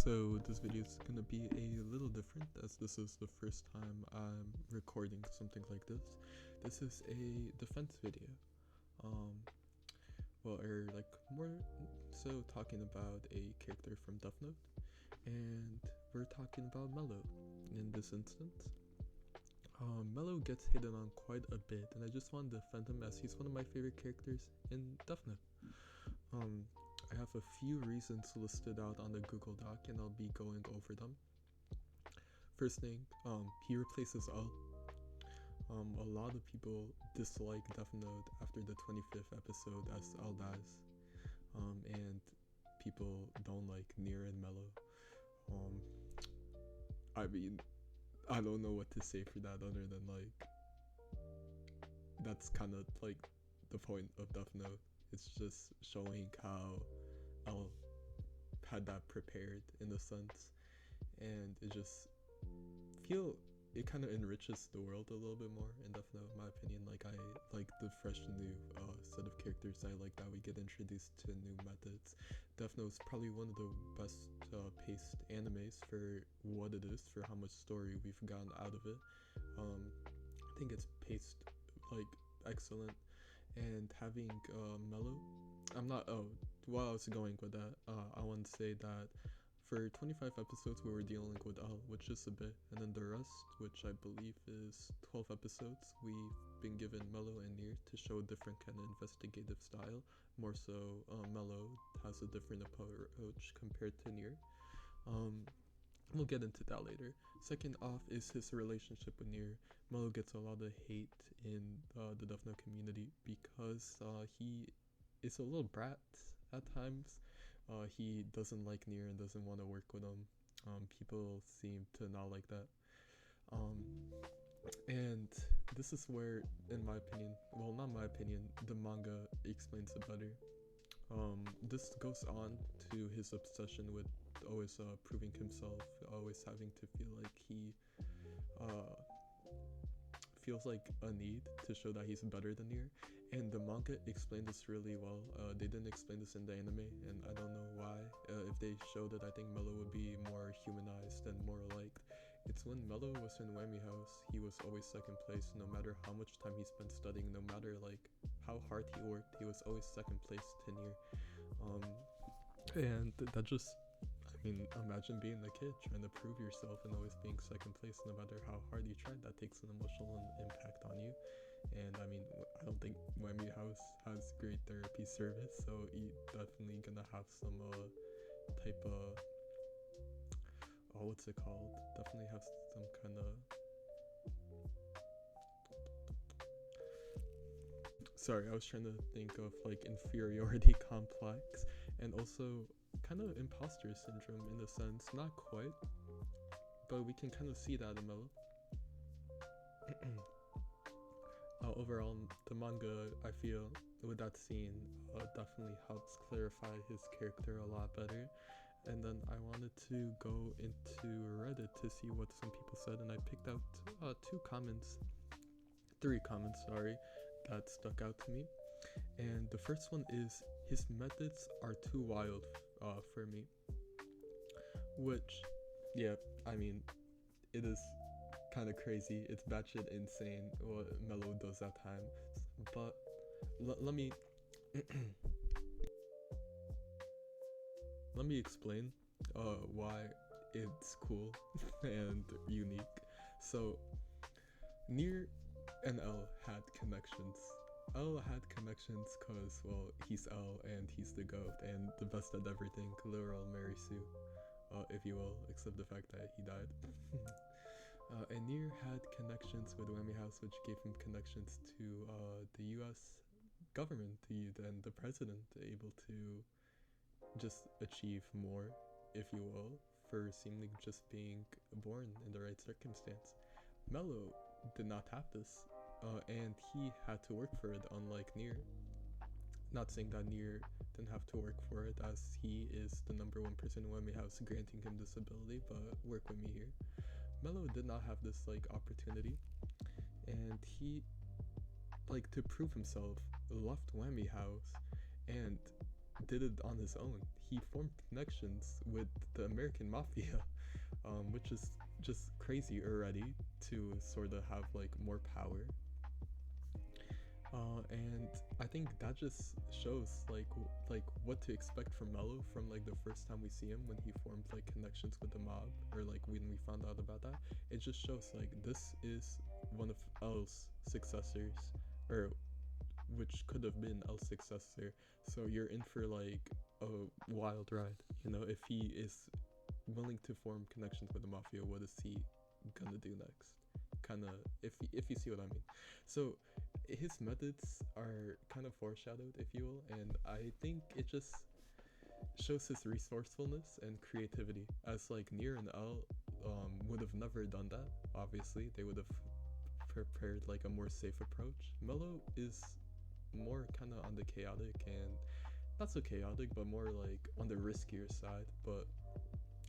So this video is gonna be a little different as this is the first time I'm recording something like this. This is a defense video. Or like more so talking about a character from Death Note, and we're talking about Mello in this instance. Mello gets hated on quite a bit, and I just want to defend him as he's one of my favorite characters in Death Note. I have a few reasons listed out on the Google Doc, and I'll be going over them. First thing, he replaces L. A lot of people dislike Death Note after the 25th episode as L dies, and people don't like Nier and Mello. I mean, I don't know what to say for that other than like, that's kind of like the point of Death Note. It's just showing how L had that prepared in a sense, and it kind of enriches the world a little bit more in Death Note, in my opinion. Like, I like the fresh new set of characters. I like that we get introduced to new methods. Death Note is probably one of the best paced animes for what it is, for how much story we've gotten out of it. I think it's paced like excellent, and having Mello, while I was going with that, I want to say that for 25 episodes we were dealing with L, which is a bit, and then the rest, which I believe is 12 episodes, we've been given Mello and Nier to show a different kind of investigative style. More so, Mello has a different approach compared to Nier. We'll get into that later. Second off is his relationship with Nier. Mello gets a lot of hate in the Death Note community because he is a little brat at times. He doesn't like Nier and doesn't want to work with him. People seem to not like that. And this is where, in my opinion, well, not my opinion, the manga explains it better. This goes on to his obsession with always proving himself, always having to feel like he feels like a need to show that he's better than Nier, and the manga explained this really well. They didn't explain this in the anime, and I don't know why. If they showed it, I think Mello would be more humanized and more liked. It's when Mello was in Whammy House, he was always second place, no matter how much time he spent studying, no matter like how hard he worked, he was always second place to Nier. And that just, I mean, imagine being a kid trying to prove yourself and always being second place no matter how hard you tried. That takes an emotional impact on you. And I mean, I don't think Whammy House has great therapy service, so you definitely gonna have some type of, what's it called? Definitely have some kind of, sorry, I was trying to think of like inferiority complex, and also kind of imposter syndrome in a sense. Not quite, but we can kind of see that in Mello. Overall, the manga, I feel, with that scene, definitely helps clarify his character a lot better. And then I wanted to go into Reddit to see what some people said, and I picked out three comments, that stuck out to me. And the first one is, his methods are too wild for me. Which, yeah, I mean, it is kind of crazy. It's batshit insane what Mello does at times. But let me let me explain why it's cool and unique. So, Nier and L had connections. L had connections because, well, he's L and he's the GOAT and the best at everything, literal Mary Sue, if you will, except the fact that he died. And Nier had connections with Whammy House, which gave him connections to the US government and the president, able to just achieve more, if you will, for seemingly just being born in the right circumstance. Mello did not have this. And he had to work for it, unlike Nier. Not saying that Nier didn't have to work for it, as he is the #1 person in Whammy House granting him this ability, but work with me here. Mello did not have this like opportunity, and he, like, to prove himself, left Whammy House, and did it on his own. He formed connections with the American mafia, which is just crazy already to sort of have like more power. And I think that just shows like what to expect from Mello from like the first time we see him when he formed like connections with the mob, or like when we found out about that. It just shows like this is one of L's successors, or which could have been L's successor. So you're in for like a wild ride, you know. If he is willing to form connections with the mafia, what is he gonna do next? Kind of, if you see what I mean. So his methods are kind of foreshadowed, if you will, and I think it just shows his resourcefulness and creativity. As like Nier and L would have never done that. Obviously, they would have prepared like a more safe approach. Mello is more kind of on the chaotic and not so chaotic, but more like on the riskier side. But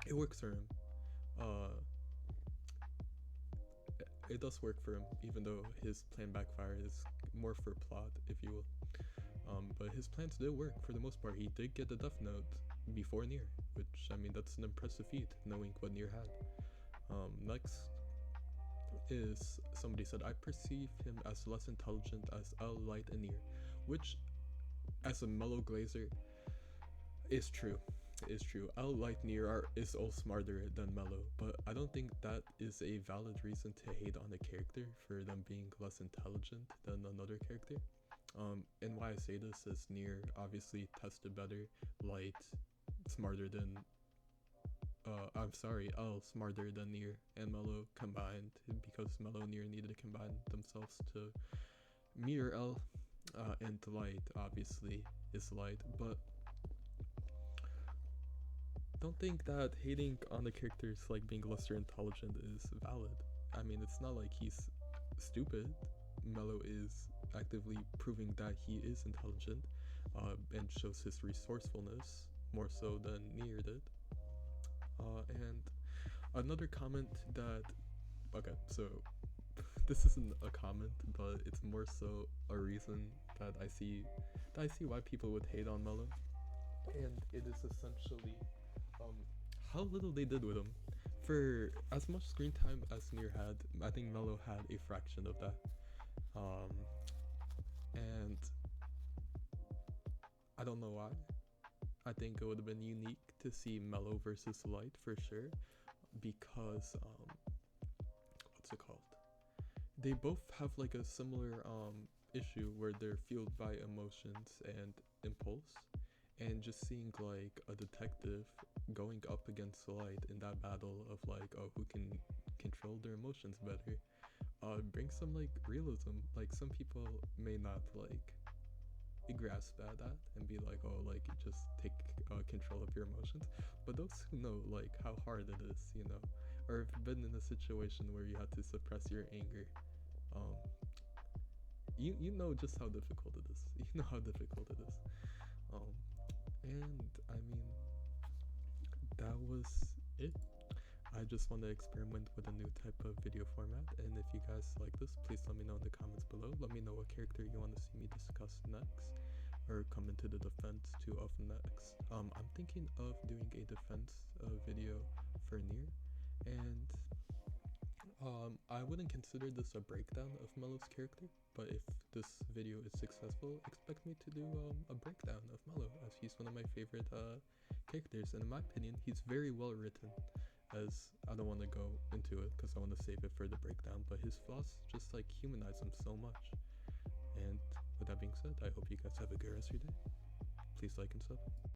it works for him. Uh, it does work for him, even though his plan backfired. Is more for plot, if you will. But his plans did work for the most part. He did get the Death Note before Nier, which I mean that's an impressive feat, knowing what Nier had. Next is somebody said I perceive him as less intelligent as L, Light, and Nier, which, as a Mello Glazer, is true. Is true. L, Light, Nier is all smarter than Mello, but I don't think that is a valid reason to hate on a character for them being less intelligent than another character. And why I say this is Nier obviously tested better, Light smarter than I'm sorry, L smarter than Nier and Mello combined, because Mello and Nier needed to combine themselves to mirror L, and Light obviously is Light, but don't think that hating on the characters like being lesser intelligent is valid. I mean, it's not like he's stupid. Mello is actively proving that he is intelligent, and shows his resourcefulness more so than Nier did. And another comment that, okay, so this isn't a comment, but it's more so a reason that I see why people would hate on Mello, and it is essentially how little they did with him. For as much screen time as Nier had, I think Mello had a fraction of that. Um, and I don't know why. I think it would have been unique to see Mello versus Light for sure, because what's it called? They both have like a similar issue where they're fueled by emotions and impulse, and just seeing like a detective going up against Light in that battle of like, oh, who can control their emotions better, brings some like realism. Like some people may not like grasp at that and be like, oh, like just take control of your emotions, but those who know like how hard it is, you know, or have been in a situation where you had to suppress your anger, um you know just how difficult it is. You know how difficult it is. um and I mean, that was it. I just want to experiment with a new type of video format, and if you guys like this, please let me know in the comments below. Let me know what character you want to see me discuss next, or come into the defense of next. I'm thinking of doing a defense video for Nier, and I wouldn't consider this a breakdown of Mello's character, but if this video is successful, expect me to do a breakdown of Mello, as he's one of my favorite characters, and in my opinion, he's very well written. As I don't want to go into it because I want to save it for the breakdown, but his flaws just like humanize him so much. And with that being said, I hope you guys have a good rest of your day. Please like and sub.